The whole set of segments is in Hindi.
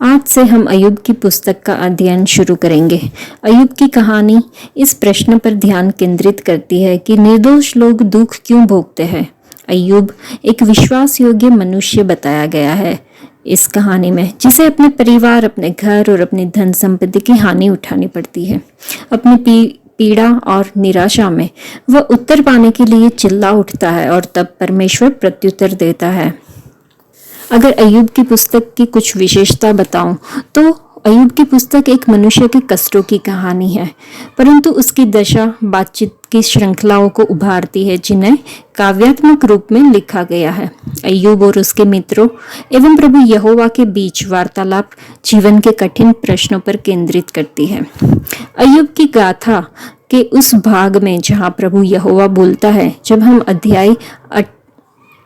आज से हम अय्यूब की पुस्तक का अध्ययन शुरू करेंगे। अय्यूब की कहानी इस प्रश्न पर ध्यान केंद्रित करती है कि निर्दोष लोग दुख क्यों भोगते हैं। अय्यूब एक विश्वास योग्य मनुष्य बताया गया है इस कहानी में, जिसे अपने परिवार, अपने घर और अपनी धन संपत्ति की हानि उठानी पड़ती है। अपनी पीड़ा और निराशा में वह उत्तर पाने के लिए चिल्ला उठता है और तब परमेश्वर प्रत्युत्तर देता है। अगर अय्यूब की पुस्तक की कुछ विशेषता बताऊं तो अय्यूब की पुस्तक एक मनुष्य के कष्टों की कहानी है, परंतु उसकी दशा बातचीत की श्रृंखलाओं को उभारती है जिन्हें काव्यात्मक रूप में लिखा गया है। अय्यूब और उसके मित्रों एवं प्रभु यहोवा के बीच वार्तालाप जीवन के कठिन प्रश्नों पर केंद्रित करती है। अय्यूब की गाथा के उस भाग में जहां प्रभु यहोवा बोलता है, जब हम अध्याय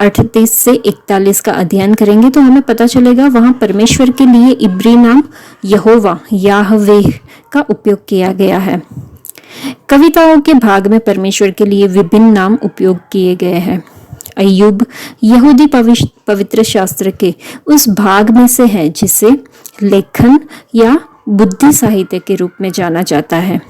38 से 41 का अध्ययन करेंगे तो हमें पता चलेगा वहां परमेश्वर के लिए इब्री नाम यहोवा याहवेह का उपयोग किया गया है। कविताओं के भाग में परमेश्वर के लिए विभिन्न नाम उपयोग किए गए हैं। अय्यूब यहूदी पवित्र शास्त्र के उस भाग में से है जिसे लेखन या बुद्धि साहित्य के रूप में जाना जाता है।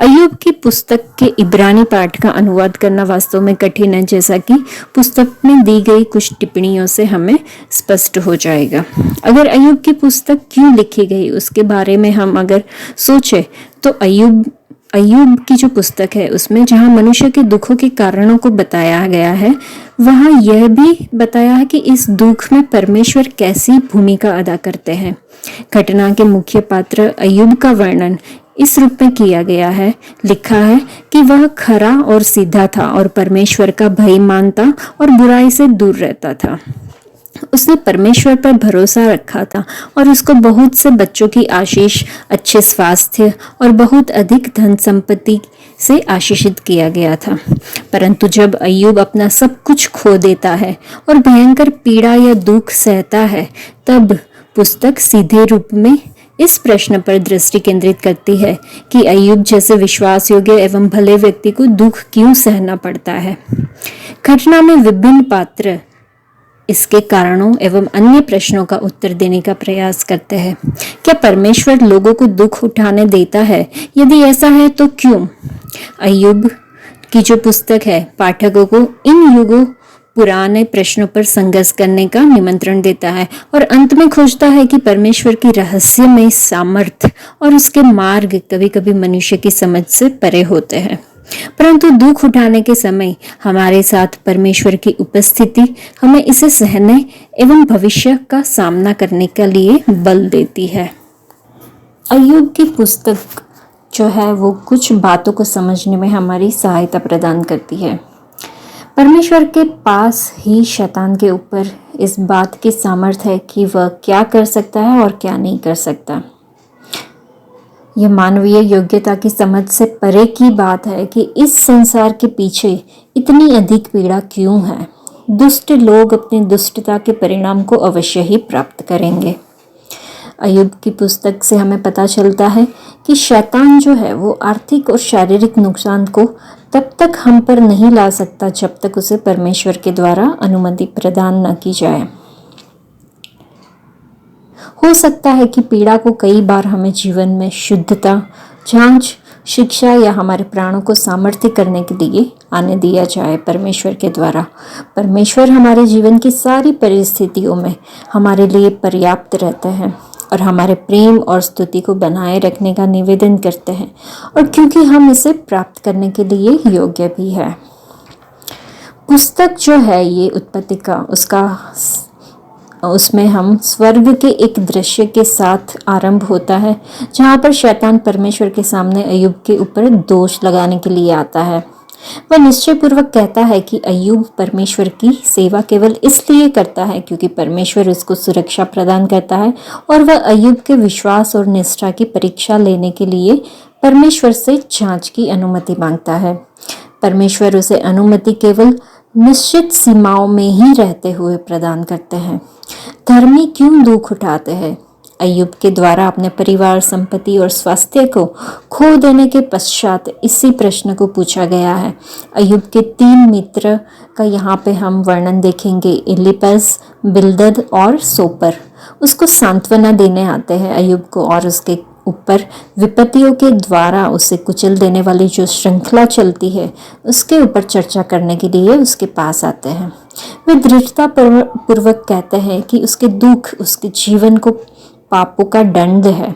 अय्यूब की पुस्तक के इब्रानी पाठ का अनुवाद करना वास्तव में कठिन है, जैसा कि पुस्तक में दी गई कुछ टिप्पणियों से हमें स्पष्ट हो जाएगा। अगर अय्यूब की पुस्तक क्यों लिखी गई उसके बारे में हम अगर सोचें तो अय्यूब की जो पुस्तक है उसमें जहां मनुष्य के दुखों के कारणों को बताया गया है, वहां यह भी बताया है कि इस दुख में परमेश्वर कैसी भूमिका अदा करते हैं। घटना के मुख्य पात्र अय्यूब का वर्णन इस रूप में किया गया है। लिखा है कि वह खरा और सीधा था और परमेश्वर का भय मानता और बुराई से दूर रहता था। उसने परमेश्वर पर भरोसा रखा था और उसको बहुत से बच्चों की आशीष, अच्छे स्वास्थ्य और बहुत अधिक धन संपत्ति से आशीषित किया गया था। परंतु जब अय्यूब अपना सब कुछ खो देता है और भयंकर पीड़ा या दुख सहता है, तब पुस्तक सीधे रूप में इस प्रश्न पर दृष्टि केंद्रित करती है कि अय्यूब जैसे विश्वास योग्य एवं भले व्यक्ति को दुख क्यों सहना पड़ता है। घटना में विभिन्न पात्र इसके कारणों एवं अन्य प्रश्नों का उत्तर देने का प्रयास करते हैं। क्या परमेश्वर लोगों को दुख उठाने देता है? यदि ऐसा है तो क्यों? अय्यूब की जो पुस्तक है पाठकों को इन युगों पुराने प्रश्नों पर संघर्ष करने का निमंत्रण देता है और अंत में खोजता है कि परमेश्वर की रहस्यमय सामर्थ्य और उसके मार्ग कभी कभी मनुष्य की समझ से परे होते हैं। परंतु दुख उठाने के समय हमारे साथ परमेश्वर की उपस्थिति हमें इसे सहने एवं भविष्य का सामना करने के लिए बल देती है। अय्यूब की पुस्तक जो है वो कुछ बातों को समझने में हमारी सहायता प्रदान करती है। परमेश्वर के पास ही शैतान के ऊपर इस बात की सामर्थ्य है कि वह क्या कर सकता है और क्या नहीं कर सकता। यह मानवीय योग्यता की समझ से परे की बात है कि इस संसार के पीछे इतनी अधिक पीड़ा क्यों है। दुष्ट लोग अपनी दुष्टता के परिणाम को अवश्य ही प्राप्त करेंगे। अय्यूब की पुस्तक से हमें पता चलता है कि शैतान जो है वो आर्थिक और शारीरिक नुकसान को तब तक हम पर नहीं ला सकता जब तक उसे परमेश्वर के द्वारा अनुमति प्रदान न की जाए। हो सकता है कि पीड़ा को कई बार हमें जीवन में शुद्धता, जांच, शिक्षा या हमारे प्राणों को सामर्थ्य करने के लिए आने दिया जाए परमेश्वर के द्वारा। परमेश्वर हमारे जीवन की सारी परिस्थितियों में हमारे लिए पर्याप्त रहते हैं और हमारे प्रेम और स्तुति को बनाए रखने का निवेदन करते हैं, और क्योंकि हम इसे प्राप्त करने के लिए योग्य भी है। पुस्तक जो है ये उत्पत्ति का उसमें हम स्वर्ग के एक दृश्य के साथ आरंभ होता है, जहाँ पर शैतान परमेश्वर के सामने अय्यूब के ऊपर दोष लगाने के लिए आता है। वह निश्चय पूर्वक कहता है कि अय्यूब परमेश्वर की सेवा केवल इसलिए करता है क्योंकि परमेश्वर उसको सुरक्षा प्रदान करता है, और वह अय्यूब के विश्वास और निष्ठा की परीक्षा लेने के लिए परमेश्वर से जांच की अनुमति मांगता है। परमेश्वर उसे अनुमति केवल निश्चित सीमाओं में ही रहते हुए प्रदान करते हैं। धर्मी क्यों दुख उठाते हैं? अय्यूब के द्वारा अपने परिवार, संपत्ति और स्वास्थ्य को खो देने के पश्चात इसी प्रश्न को पूछा गया है। अय्यूब के 3 मित्र का यहाँ पे हम वर्णन देखेंगे, इलिपज, बिल्दद और सोपर। उसको सांत्वना देने आते हैं अय्यूब को, और उसके ऊपर विपत्तियों के द्वारा उसे कुचल देने वाली जो श्रृंखला चलती है उसके ऊपर चर्चा करने के लिए उसके पास आते हैं। वे दृढ़ता पूर्वक कहते हैं कि उसके दुख उसके जीवन को पापों का दंड है।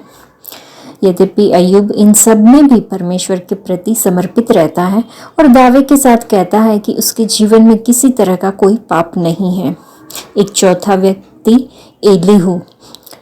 यद्यपि अय्यूब इन सब में भी परमेश्वर के प्रति समर्पित रहता है और दावे के साथ कहता है कि उसके जीवन में किसी तरह का कोई पाप नहीं है। एक चौथा व्यक्ति एलीहू,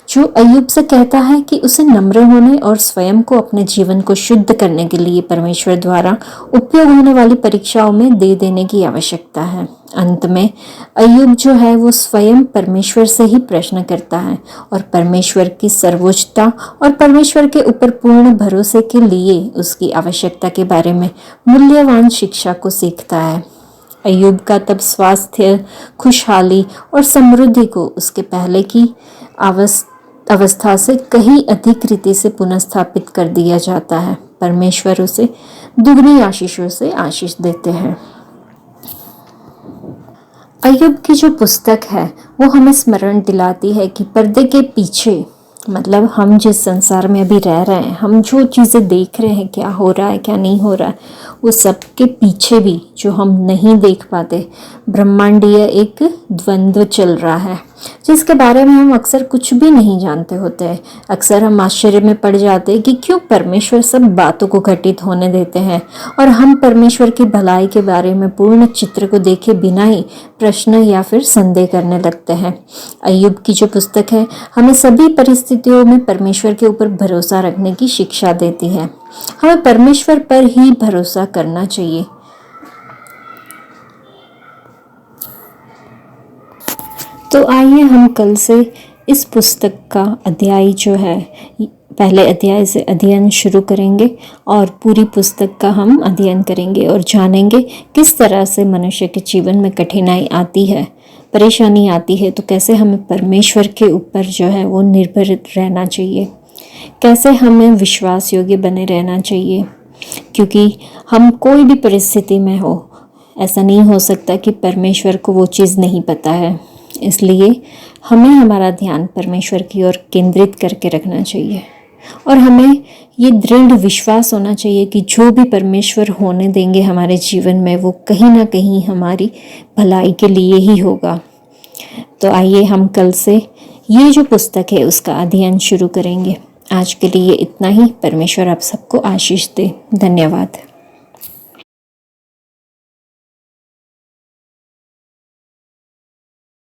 जो अय्यूब से कहता है कि उसे नम्र होने और स्वयं को अपने जीवन को शुद्ध करने के लिए परमेश्वर द्वारा उपयोग होने वाली परीक्षाओं में दे देने की आवश्यकता है। अंत में अय्यूब जो है वो स्वयं परमेश्वर से ही प्रश्न करता है और परमेश्वर की सर्वोच्चता और परमेश्वर के ऊपर पूर्ण भरोसे के लिए उसकी आवश्यकता के बारे में मूल्यवान शिक्षा को सीखता है। अय्यूब का तब स्वास्थ्य, खुशहाली और समृद्धि को उसके पहले की अवस्था से कहीं अधिक रीति से पुनर्स्थापित कर दिया जाता है। परमेश्वर उसे दुगनी आशीषों से आशीष देते हैं। अय्यूब की जो पुस्तक है वो हमें स्मरण दिलाती है कि पर्दे के पीछे, मतलब हम जिस संसार में अभी रह रहे हैं, हम जो चीज़ें देख रहे हैं, क्या हो रहा है क्या नहीं हो रहा है, वो सब के पीछे भी जो हम नहीं देख पाते ब्रह्मांडीय एक द्वंद्व चल रहा है, जिसके बारे में हम अक्सर कुछ भी नहीं जानते होते हैं। अक्सर हम आश्चर्य में पड़ जाते हैं कि क्यों परमेश्वर सब बातों को घटित होने देते हैं, और हम परमेश्वर की भलाई के बारे में पूर्ण चित्र को देखे बिना ही प्रश्न या फिर संदेह करने लगते हैं। अय्यूब की जो पुस्तक है हमें सभी परिस्थितियों में परमेश्वर के ऊपर भरोसा रखने की शिक्षा देती है। हमें परमेश्वर पर ही भरोसा करना चाहिए। तो आइए हम कल से इस पुस्तक का अध्याय जो है पहले अध्याय से अध्ययन शुरू करेंगे और पूरी पुस्तक का हम अध्ययन करेंगे और जानेंगे किस तरह से मनुष्य के जीवन में कठिनाई आती है, परेशानी आती है, तो कैसे हमें परमेश्वर के ऊपर जो है वो निर्भर रहना चाहिए, कैसे हमें विश्वास योग्य बने रहना चाहिए। क्योंकि हम कोई भी परिस्थिति में हो, ऐसा नहीं हो सकता कि परमेश्वर को वो चीज़ नहीं पता है। इसलिए हमें हमारा ध्यान परमेश्वर की ओर केंद्रित करके रखना चाहिए और हमें ये दृढ़ विश्वास होना चाहिए कि जो भी परमेश्वर होने देंगे हमारे जीवन में वो कहीं ना कहीं हमारी भलाई के लिए ही होगा। तो आइए हम कल से ये जो पुस्तक है उसका अध्ययन शुरू करेंगे। आज के लिए इतना ही। परमेश्वर आप सबको आशीष दे। धन्यवाद।